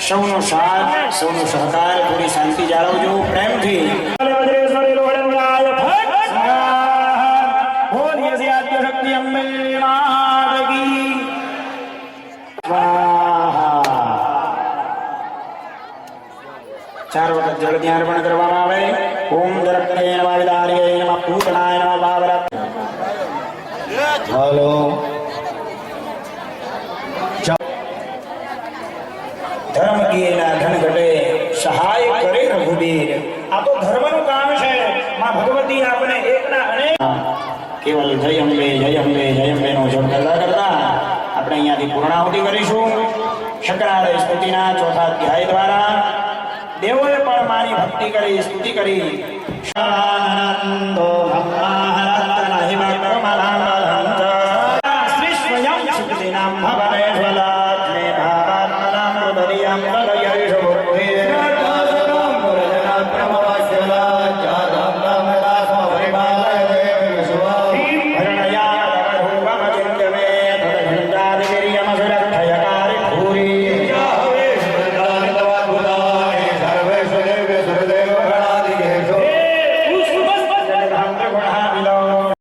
સૌનો સાથ સૌનો સહકાર થોડી શાંતિ જાળવજો પ્રેમથી શક્તિ અંબે માતકી ચાર વખત જળ ત્યાં અર્પણ કરવામાં આવે ઓમ દરક્તે નમઃ વિદાર્યે નમઃ પૂતનાય નમઃ બાવરક હાલો ધર્મ કીના ધન ઘટે સહાય કરે રઘુબીર આ તો ધર્મનું કામ છે માં ભગવતી આપણે એકના અનેક કેવલ જય અંબે નો જપ કરતા કરતા આપણે અહીંયાથી પૂર્ણાહુતિ કરીશું શંકરાલય સ્તુતિના ચોથા અધ્યાય દ્વારા દેવોએ પણ મારી ભક્તિ કરી સ્તુતિ કરી શાનંદો ભગવાન